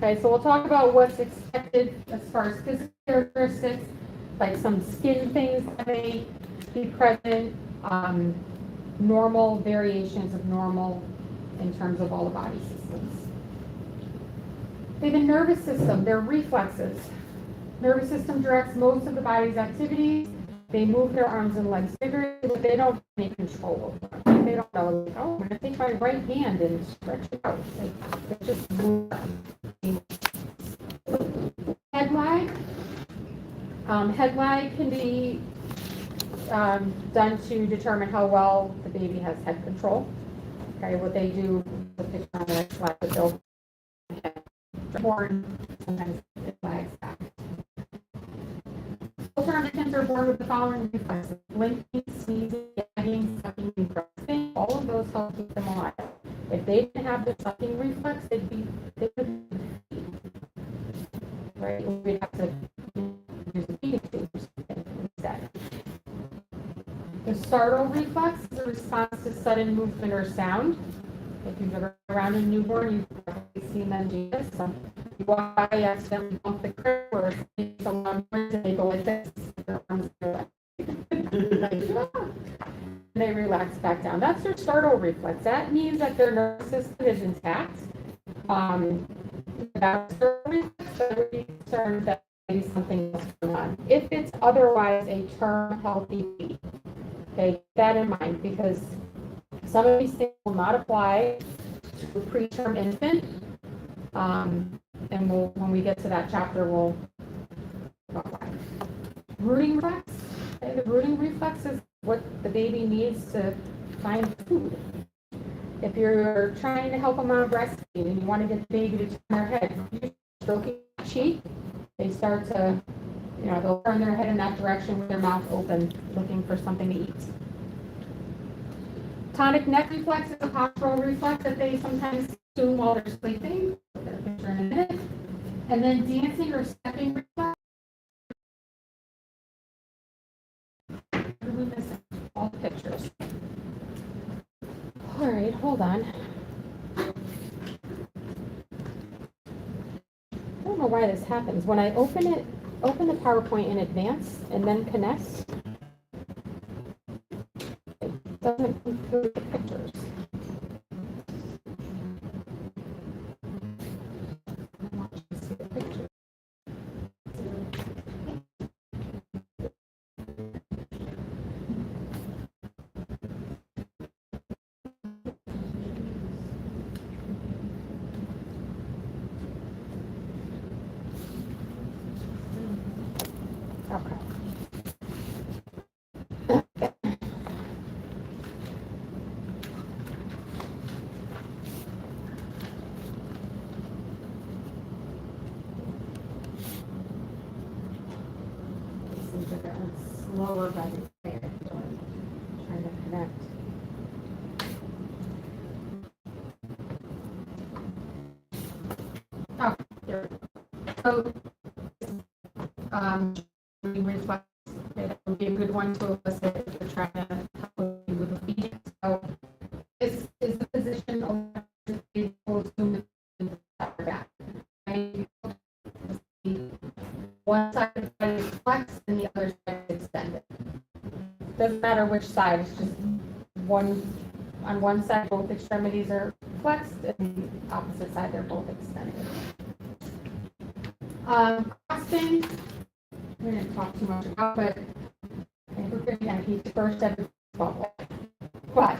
Okay, so we'll talk about what's expected as far as physical characteristics, like some skin things that may be present, normal variations of normal in terms of all the body systems. Okay, the nervous system, their reflexes. Nervous system directs most of the body's activities. They move their arms and legs vigorously, but they don't have any control over them. They don't know, like, oh, I'm going to take my right hand and stretch it out. They just move them. Head lag. Head lag can be done to determine how well the baby has head control. Okay, what they do, the picture on the next slide, but they'll born, sometimes it lags back. Full-term infants are born with the following reflexes: blinking, sneezing, gagging, sucking, and grasping. All of those help keep them alive. If they didn't have the sucking reflex, they would be right. We'd have to use a feeding tube or something instead. The startle reflex is a response to sudden movement or sound. If you've ever been around a newborn, you've probably seen them do this. You walk by, you accidentally bump the crib or someone and they go like this. Their arms go like, they relax back down. That's their startle reflex. That means that their nervous system is intact. Without startle reflex, I would be concerned that maybe something else going on. If it's otherwise a term healthy baby, okay, keep that in mind, because some of these things will not apply to a preterm infant. And when we get to that chapter, we'll talk about it. Rooting reflex. Okay, the rooting reflex is what the baby needs to find food. If you're trying to help them on breastfeed and you want to get the baby to turn their head, you're stroking the cheek, they start to, they'll turn their head in that direction with their mouth open, looking for something to eat. Tonic neck reflex is a postural reflex that they sometimes do while they're sleeping. We'll get a picture in a minute. And then dancing or stepping reflex. What are we missing? All the pictures. All right, hold on. I don't know why this happens. When I open the PowerPoint in advance and then connect, it doesn't include the pictures. I want you to see the pictures. Okay. Seems like that one's slower by the way. Trying to connect. Oh, there we go. So, reflex, that would be a good one to elicit if you're trying to help you with the feeding. So, this is the position of the back. One side of the body is flexed and the other side is extended. Doesn't matter which side, it's just one on one side, both extremities are flexed, and the opposite side, they're both extended. Crossing, we didn't talk too much about, but I think we're going to keep the first set of bubble. But